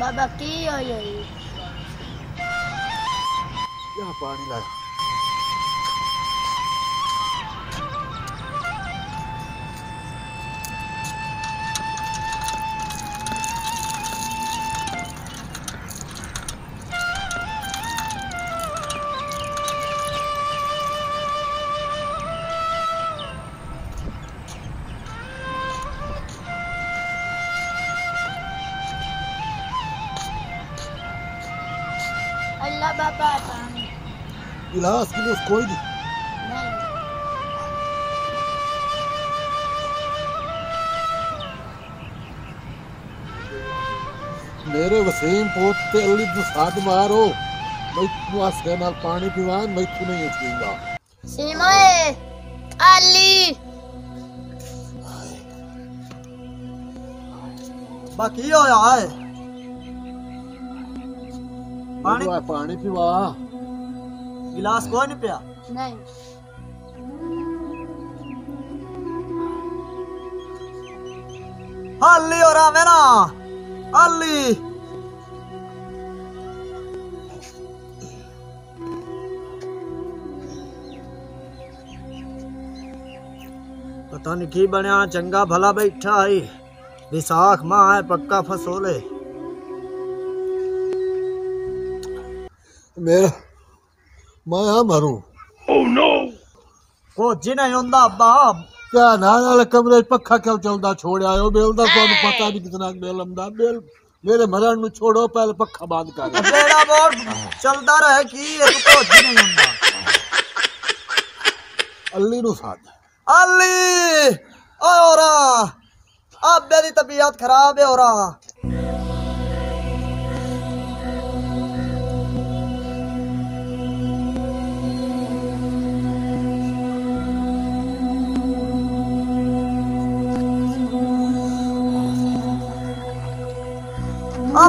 बाबा की हो यही यहाँ पानी ला। अल्लाह बाबा पानी गिलास गिलास कोई नहीं। नहीं मेरे वसीम पोत ते अली तू साथ मारो मैं तू आसे नाल पानी पीवान मैं तू नहीं उठूंगा। सीमाए अली बाकी होया है पानी पानी पीवा। गिलास कोई नहीं पिया। नहीं अली और आवे ना अली पता नहीं की बनया चंगा भला बैठा है विसाख माह है पक्का फसोले मेरा मैं मरूं। ओह नो कोची नहीं होंदा अब्बा क्या नाल कमरे पक्का क्यों चलदा छोड़या हो बेल दा ਤੁਹਾਨੂੰ पता नहीं कितना बेल आंदा बेल मेरे मरण नु छोड़ो पहले पक्का बंद कर बेड़ा बोर चलदा रहे की एक कोची नहीं होंदा। अली नु साथ अली ओरा अब मेरी तबीयत खराब है ओरा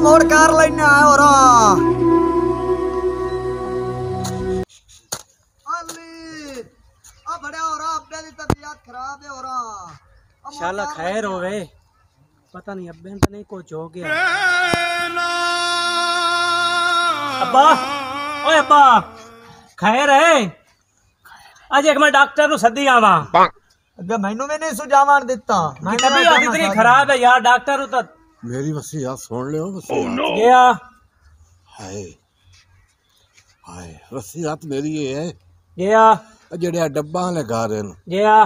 मोड़ कार लेने आया हो रहा अली अब बड़ा हो रहा अब्बे की तबीयत खराब है हो रहा शाला खैर हो गए पता नहीं अब्बे तो नहीं कुछ हो गया। अब्बा ओए अब्बा खैर है आज एक मैं डॉक्टर नु सदी आवा अब्बे मैनू भी नहीं सुझावन दिता तबीयत इतनी खराब है यार डॉक्टर तो मेरी वसीयत सुन लियो वसीयत गया हाय हाय वसीयत मेरी ये है गया जेड़े डब्बा लगा रहे न गया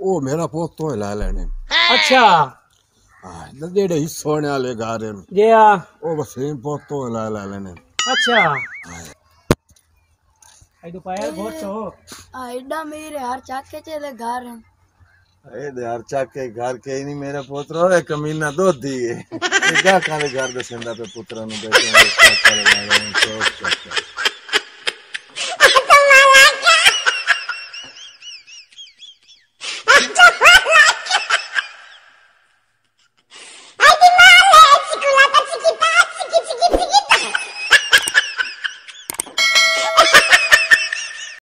ओ मेरा पोत तो ला लेने। अच्छा हां जेड़े हिस्सोने वाले गा रहे न गया ओ वसीम पोत तो ला लेने। अच्छा आई तो पाया बहुत तो आइडा मेरे हर चाके चले घर हैं ए यार चाके घर के नहीं मेरा पुत्र है कमीना दो दिए गा काले घर दे संदा पे पुत्रा नु बैठे